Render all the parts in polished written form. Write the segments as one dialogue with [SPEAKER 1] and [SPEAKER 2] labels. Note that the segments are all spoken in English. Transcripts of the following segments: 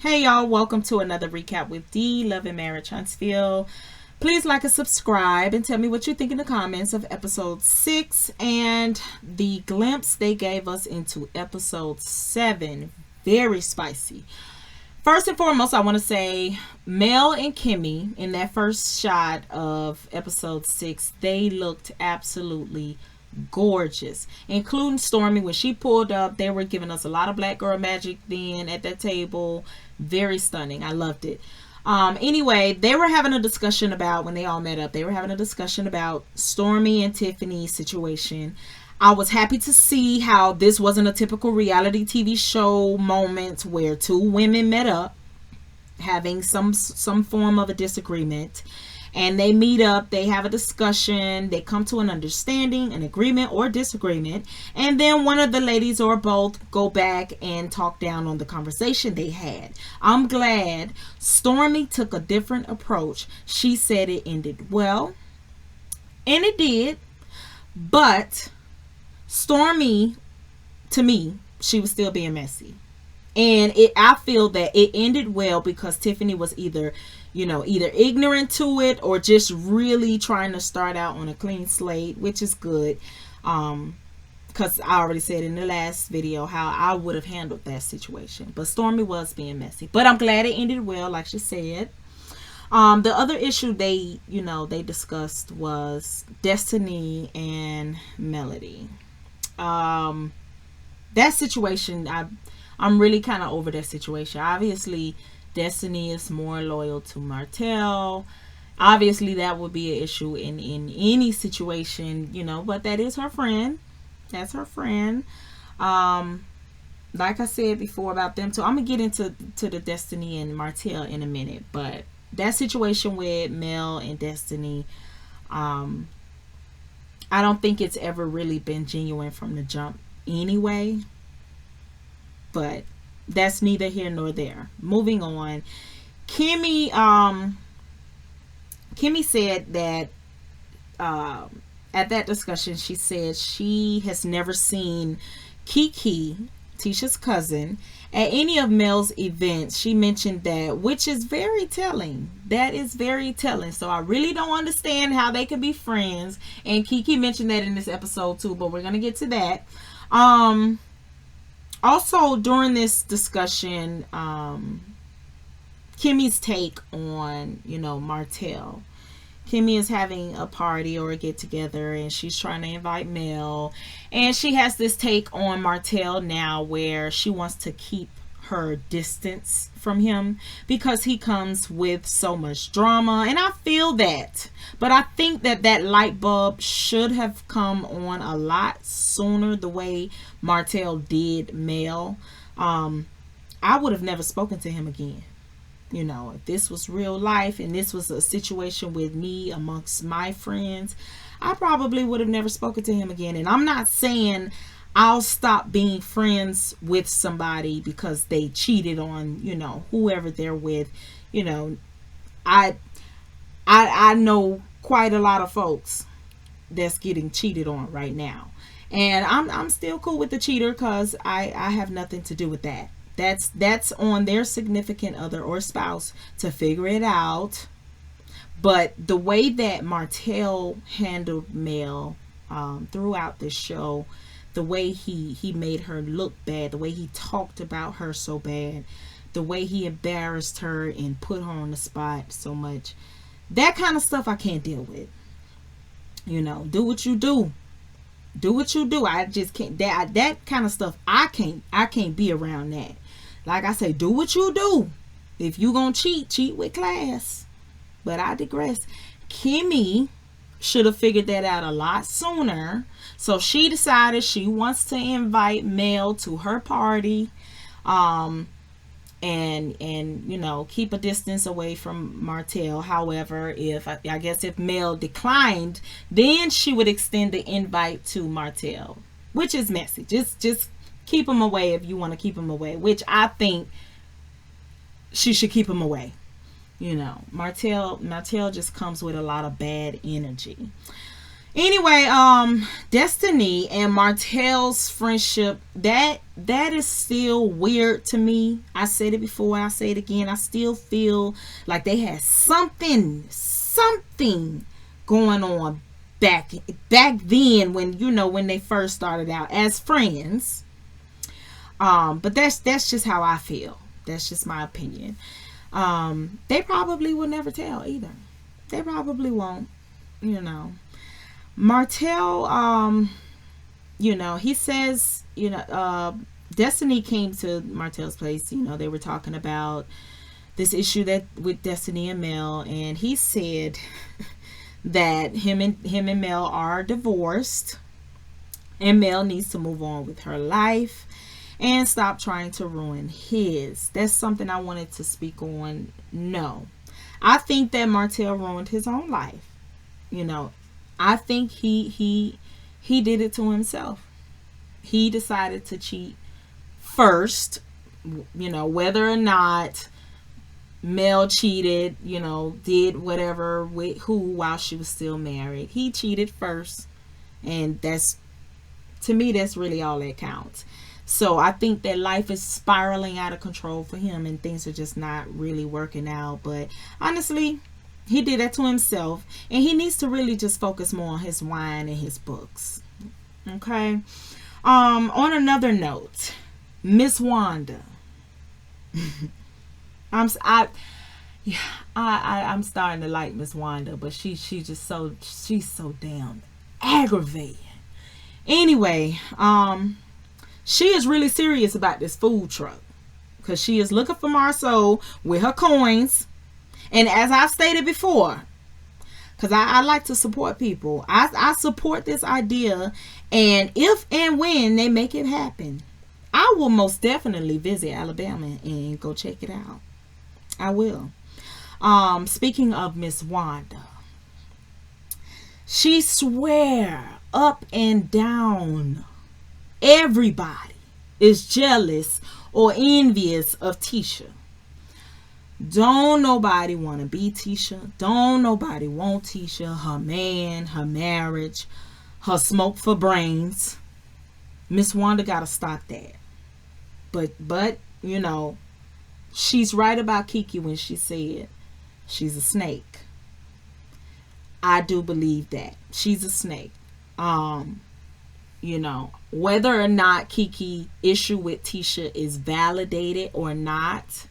[SPEAKER 1] Hey y'all, welcome to another recap with D, Love and Marriage Huntsville. Please like and subscribe and tell me what you think in the comments of episode 6 and the glimpse they gave us into episode 7. Very spicy. First and foremost, I want to say Mel and Kimmy in that first shot of episode 6, they looked absolutely gorgeous, including Stormy. When she pulled up, they were giving us a lot of black girl magic then at that table. Very stunning. I loved it. Anyway, they were having a discussion about, when they all met up, they were having a discussion about Stormy and Tiffany's situation. I was happy to see how this wasn't a typical reality TV show moment where two women met up having some form of a disagreement, and they meet up, they have a discussion, they come to an understanding, an agreement or disagreement, and then one of the ladies or both go back and talk down on the conversation they had. I'm glad Stormy took a different approach. She said it ended well, and it did, but Stormy, to me, she was still being messy. And I feel that it ended well because Tiffany was either ignorant to it or just really trying to start out on a clean slate, which is good. Because I already said in the last video how I would have handled that situation. But Stormy was being messy. But I'm glad it ended well, like she said. The other issue they discussed was Destiny and Melody. That situation, I'm really kind of over that situation. Obviously, Destiny is more loyal to Martel. Obviously, that would be an issue in any situation, but that is her friend. That's her friend. Like I said before about them too, I'm going to get into the Destiny and Martel in a minute, but that situation with Mel and Destiny, I don't think it's ever really been genuine from the jump anyway. But that's neither here nor there. Moving on. Kimmy said that at that discussion, she said she has never seen KEKE, Tiesha's cousin, at any of Mel's events. She mentioned that, which is very telling. That is very telling. So I really don't understand how they could be friends. And KEKE mentioned that in this episode too, but we're going to get to that. Also, during this discussion, Kimmy's take on, Martel. Kimmy is having a party or a get-together, and she's trying to invite Mel. And she has this take on Martel now where she wants to keep her distance from him because he comes with so much drama. And I feel that. But I think that light bulb should have come on a lot sooner the way Martel did Mel. I would have never spoken to him again. If this was real life and this was a situation with me amongst my friends, I probably would have never spoken to him again. And I'm not saying I'll stop being friends with somebody because they cheated on, whoever they're with. I know quite a lot of folks that's getting cheated on right now. And I'm still cool with the cheater because I have nothing to do with that. That's on their significant other or spouse to figure it out. But the way that Martel handled Mel throughout this show, the way he made her look bad, the way he talked about her so bad, the way he embarrassed her and put her on the spot so much, that kind of stuff I can't deal with. Do what you do. Do what you do. I just can't. That kind of stuff, I can't be around that. Like I say, do what you do. If you gonna cheat with class. But I digress. Kimmy should have figured that out a lot sooner. So she decided she wants to invite Mel to her party. And keep a distance away from Martel. However, if Mel declined, then she would extend the invite to Martel, which is messy. Just keep him away if you want to keep him away, which I think she should keep him away. Martel just comes with a lot of bad energy. Anyway, Destiny and Martel's friendship, that is still weird to me. I said it before, I say it again. I still feel like they had something going on back then, when when they first started out as friends. But that's just how I feel. That's just my opinion. They probably will never tell either. They probably won't, Martel, he says, Destiny came to Martel's place. They were talking about this issue that with Destiny and Mel, and he said that him and Mel are divorced, and Mel needs to move on with her life and stop trying to ruin his. That's something I wanted to speak on. No, I think that Martel ruined his own life. I think he did it to himself. He decided to cheat first, whether or not Mel cheated, did whatever with who while she was still married. He cheated first, and to me, that's really all that counts. So I think that life is spiraling out of control for him, and things are just not really working out. But honestly, he did that to himself, and he needs to really just focus more on his wine and his books. Okay. On another note, Miss Wanda. I'm starting to like Miss Wanda, but she's so damn aggravating. Anyway, she is really serious about this food truck, because she is looking for Marceau with her coins. And as I've stated before, because I like to support people, I support this idea, and if and when they make it happen, I will most definitely visit Alabama and go check it out. I will. Speaking of Miss Wanda, she swear up and down everybody is jealous or envious of Teesha. Don't nobody want to be Teesha. Don't nobody want Teesha, her man, her marriage, her smoke for brains. Miss Wanda gotta stop that. But she's right about Kiki when she said she's a snake. I do believe that she's a snake. Whether or not Kiki issue with Teesha is validated or not,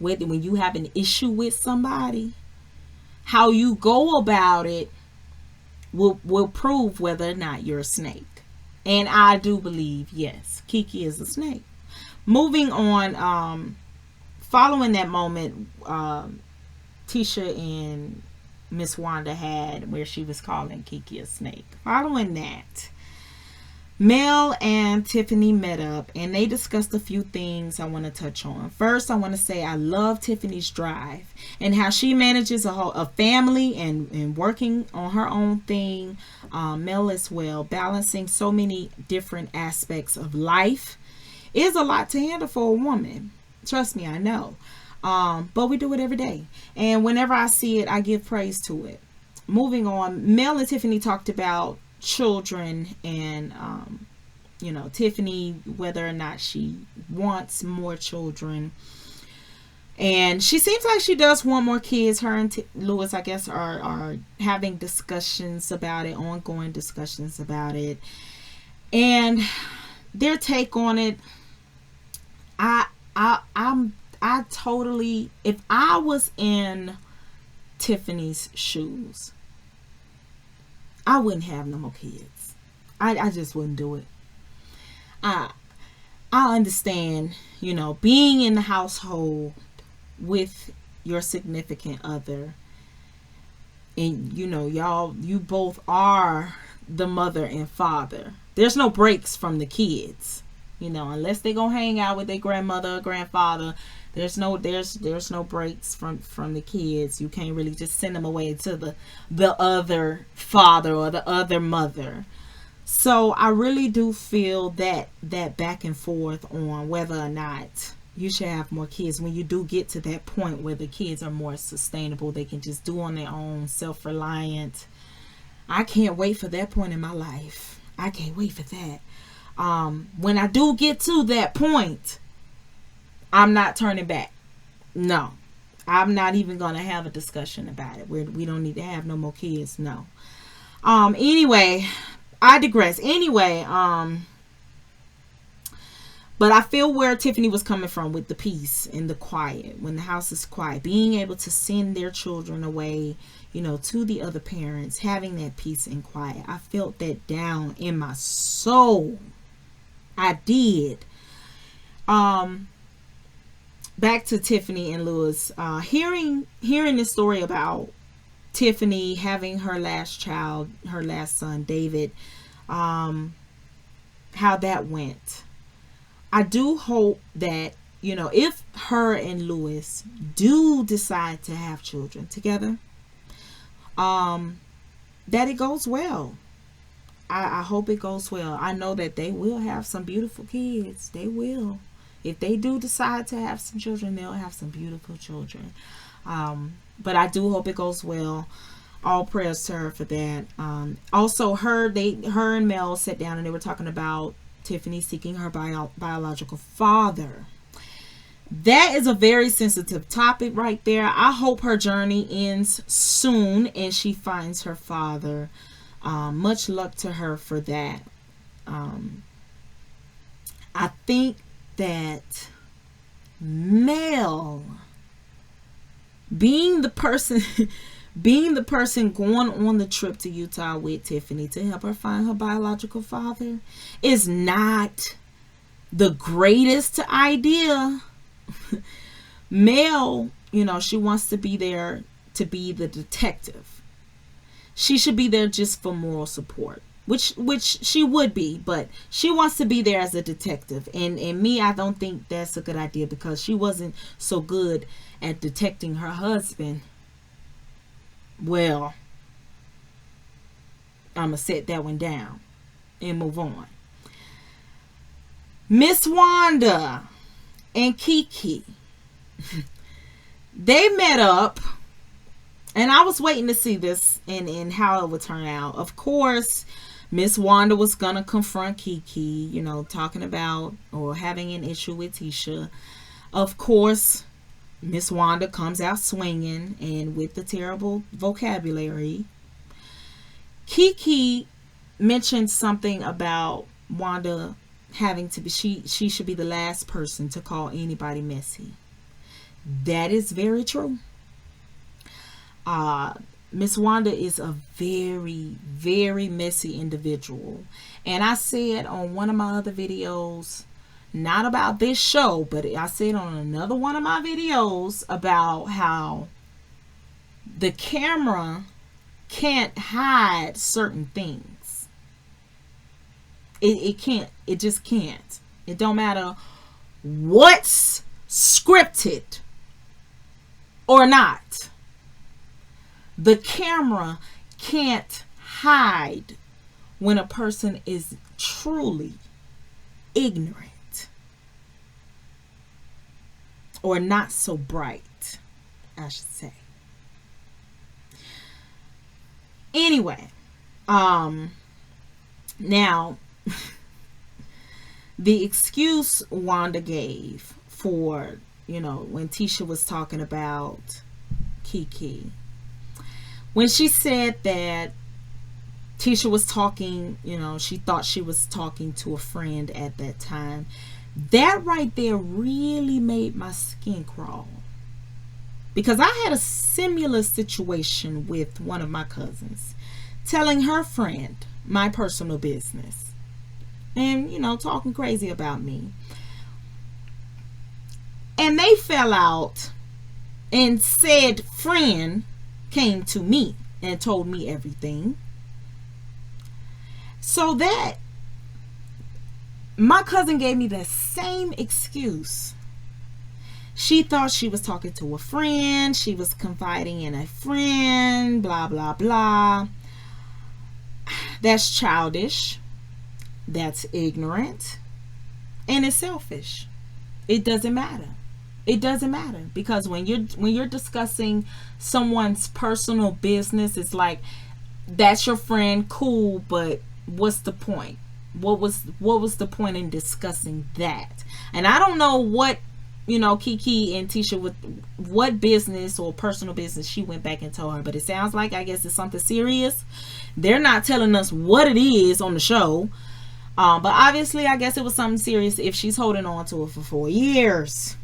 [SPEAKER 1] when you have an issue with somebody, how you go about it will prove whether or not you're a snake. And I do believe, yes, Kiki is a snake. Moving on, following that moment, Teesha and Miss Wanda had where she was calling Kiki a snake. Following that, Mel and Tiffany met up, and they discussed a few things I want to touch on. First, I want to say I love Tiffany's drive and how she manages a family and working on her own thing. Mel as well, balancing so many different aspects of life is a lot to handle for a woman. Trust me, I know. But we do it every day, and whenever I see it, I give praise to it. Moving on, Mel and Tiffany talked about children, and Tiffany, whether or not she wants more children, and she seems like she does want more kids. Her and Lewis, I guess, are having discussions about it, ongoing discussions about it, and their take on it, I totally, if I was in Tiffany's shoes, I wouldn't have no more kids. I just wouldn't do it. I understand, being in the household with your significant other, and you both are the mother and father. There's no breaks from the kids, unless they gonna hang out with their grandmother or grandfather. There's no breaks from the kids. You can't really just send them away to the other father or the other mother. So I really do feel that back and forth on whether or not you should have more kids. When you do get to that point where the kids are more sustainable, they can just do on their own, self-reliant, I can't wait for that point in my life. I can't wait for that. When I do get to that point, I'm not turning back. No, I'm not even gonna have a discussion about it. We don't need to have no more kids. No. Anyway, I digress. Anyway, but I feel where Tiffany was coming from with the peace and the quiet. When the house is quiet, being able to send their children away, you know, to the other parents, having that peace and quiet. I felt that down in my soul. I did. Back to Tiffany and Lewis. Hearing this story about Tiffany having her last child, her last son, David, how that went. I do hope that, you know, if her and Lewis do decide to have children together, that it goes well. I hope it goes well. I know that they will have some beautiful kids. They will. If they do decide to have some children, they'll have some beautiful children. But I do hope it goes well. All prayers to her for that. Also, her and Mel sat down and they were talking about Tiffany seeking her biological father. That is a very sensitive topic right there. I hope her journey ends soon and she finds her father. Much luck to her for that. I think that Mel being the person going on the trip to Utah with Tiffany to help her find her biological father is not the greatest idea. Mel, you know, she wants to be there to be the detective. She should be there just for moral support, which she would be, but she wants to be there as a detective. And me, I don't think that's a good idea because she wasn't so good at detecting her husband. Well, I'm going to set that one down and move on. Miss Wanda and Kiki, they met up, and I was waiting to see this and how it would turn out. Of course, Miss Wanda was going to confront Kiki, you know, talking about or having an issue with Teesha. Of course, Miss Wanda comes out swinging and with the terrible vocabulary. Kiki mentioned something about Wanda having to be, she should be the last person to call anybody messy. That is very true. Miss Wanda is a very, very messy individual. And I said on one of my other videos, not about this show, but I said on another one of my videos about how the camera can't hide certain things. It can't. It just can't. It don't matter what's scripted or not. The camera can't hide when a person is truly ignorant or not so bright, I should say. Anyway, now the excuse Wanda gave for, you know, when Teesha was talking about Kiki, when she said that Teesha was talking, you know, she thought she was talking to a friend at that time. That right there really made my skin crawl. Because I had a similar situation with one of my cousins telling her friend my personal business. And, you know, talking crazy about me. And they fell out and said friend came to me and told me everything. So that my cousin gave me the same excuse. She thought she was talking to a friend. She was confiding in a friend. Blah, blah, blah. That's childish. That's ignorant. And it's selfish. It doesn't matter. It doesn't matter. Because when you're discussing someone's personal business, it's like that's your friend, cool, but what's the point? What was the point in discussing that? And I don't know what, Kiki and Tiesha, with what business or personal business she went back and told her, but it sounds like, I guess, it's something serious. They're not telling us what it is on the show, but obviously I guess it was something serious if she's holding on to it for 4 years.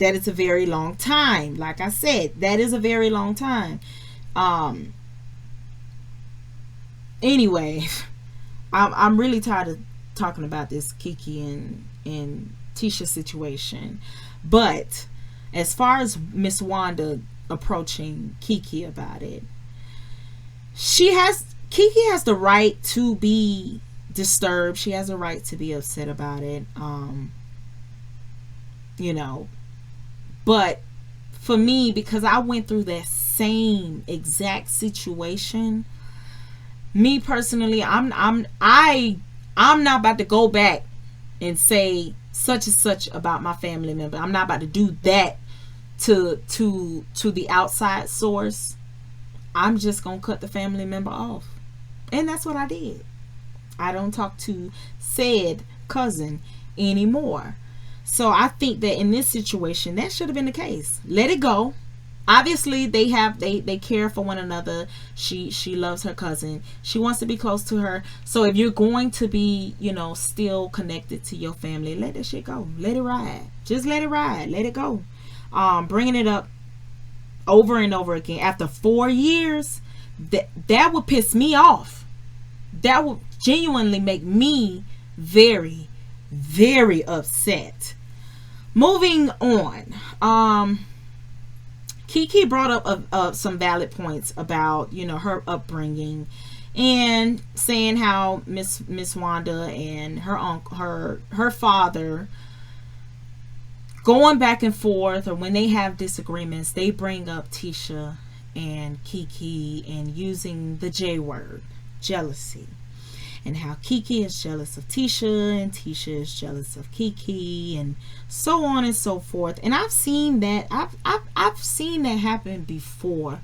[SPEAKER 1] That is a very long time. Like I said, that is a very long time. Anyway, I'm really tired of talking about this Kiki and Tiesha situation. But as far as Miss Wanda approaching Kiki about it, Kiki has the right to be disturbed. She has a right to be upset about it. But for me, because I went through that same exact situation, me personally, I'm not about to go back and say such and such about my family member. I'm not about to do that to the outside source. I'm just gonna cut the family member off, and that's what I did. I don't talk to said cousin anymore. So I think that in this situation, that should have been the case. Let it go. Obviously, they care for one another. She loves her cousin. She wants to be close to her. So if you're going to be, still connected to your family, let that shit go. Let it ride. Just let it ride. Let it go. Bringing it up over and over again after 4 years, that would piss me off. That would genuinely make me very, very upset. Moving on. Kiki brought up some valid points about her upbringing, and saying how Miss Wanda and her father going back and forth, or when they have disagreements, they bring up Tiesha and Kiki and using the J word, jealousy, and how Kiki is jealous of Tiesha and Tiesha is jealous of Kiki, and so on and so forth. And I've seen that. I've seen that happen before.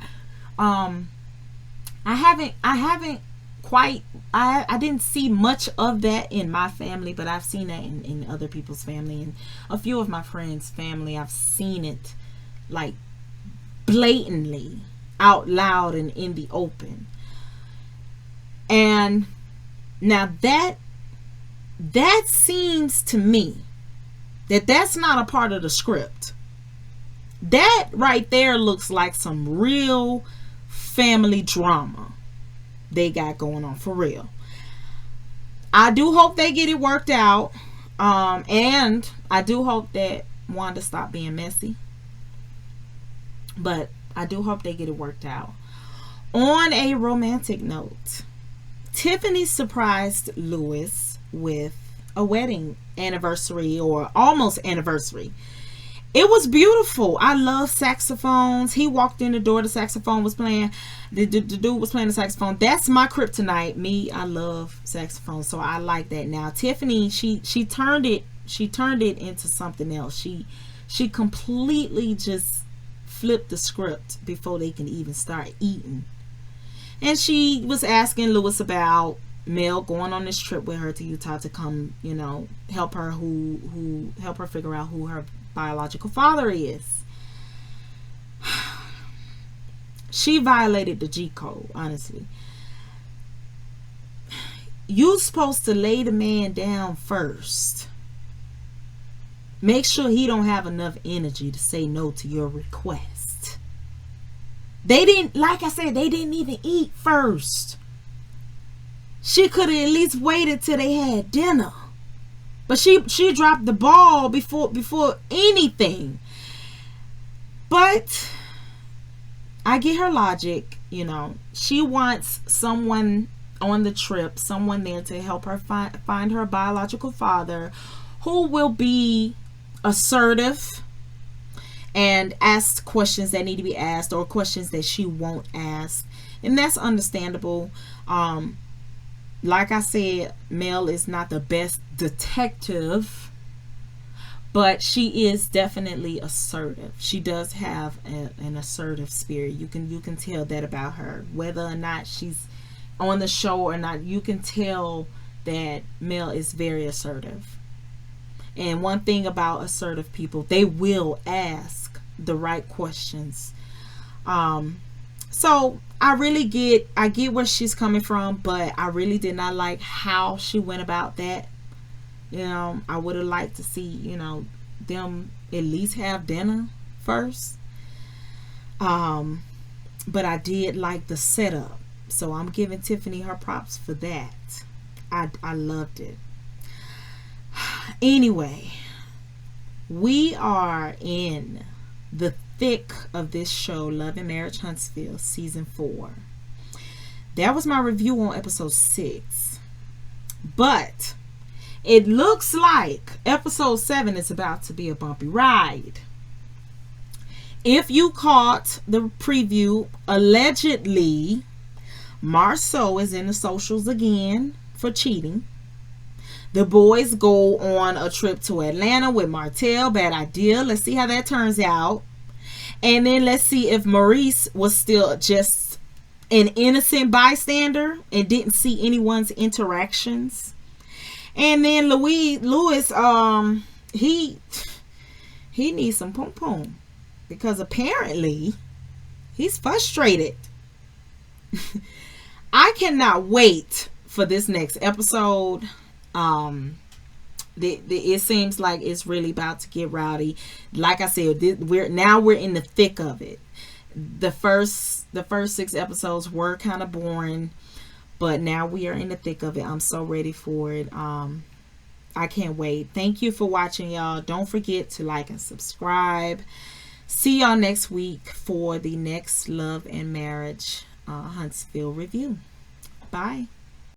[SPEAKER 1] I haven't quite. I didn't see much of that in my family, but I've seen that in other people's family, and a few of my friends' family. I've seen it like blatantly, out loud, and in the open. And now that seems to me that's not a part of the script. That right there looks like some real family drama they got going on, for real. I do hope they get it worked out. And I do hope that Wanda stop being messy. But I do hope they get it worked out. On a romantic note, Tiffany surprised Louis with a wedding anniversary, or almost anniversary. It was beautiful. I love saxophones. He walked in the door, the saxophone was playing. The dude was playing the saxophone. That's my kryptonite. Me, I love saxophones, so I like that. Now Tiffany, she turned it into something else. She completely just flipped the script before they can even start eating. And she was asking Louis about Mel going on this trip with her to Utah to come, help her help her figure out who her biological father is. She violated the G code, honestly. You're supposed to lay the man down first. Make sure he don't have enough energy to say no to your request. They didn't, like I said, they didn't even eat first. She could have at least waited till they had dinner. But she dropped the ball before anything. But I get her logic, She wants someone on the trip, someone there to help her find her biological father, who will be assertive and ask questions that need to be asked, or questions that she won't ask. And that's understandable. Like I said, Mel is not the best detective, but she is definitely assertive. She does have an assertive spirit. You can tell that about her, whether or not she's on the show or not. You can tell that Mel is very assertive. And one thing about assertive people, they will ask the right questions. So I get where she's coming from, but I really did not like how she went about that. I would have liked to see, them at least have dinner first. But I did like the setup. So I'm giving Tiffany her props for that. I loved it. Anyway, we are in the thick of this show, Love and Marriage Huntsville, season 4. That was my review on episode 6. But it looks like episode 7 is about to be a bumpy ride. If you caught the preview, allegedly, Marceau is in the socials again for cheating. The boys go on a trip to Atlanta with Martel. Bad idea. Let's see how that turns out. And then let's see if Maurice was still just an innocent bystander and didn't see anyone's interactions. And then Louis, he needs some pom pom because apparently he's frustrated. I cannot wait for this next episode. It seems like it's really about to get rowdy. Like I said, we're in the thick of it. The first 6 episodes were kind of boring, but now we are in the thick of it. I'm so ready for it. I can't wait. Thank you for watching, y'all. Don't forget to like and subscribe. See y'all next week for the next Love and Marriage Huntsville review. Bye.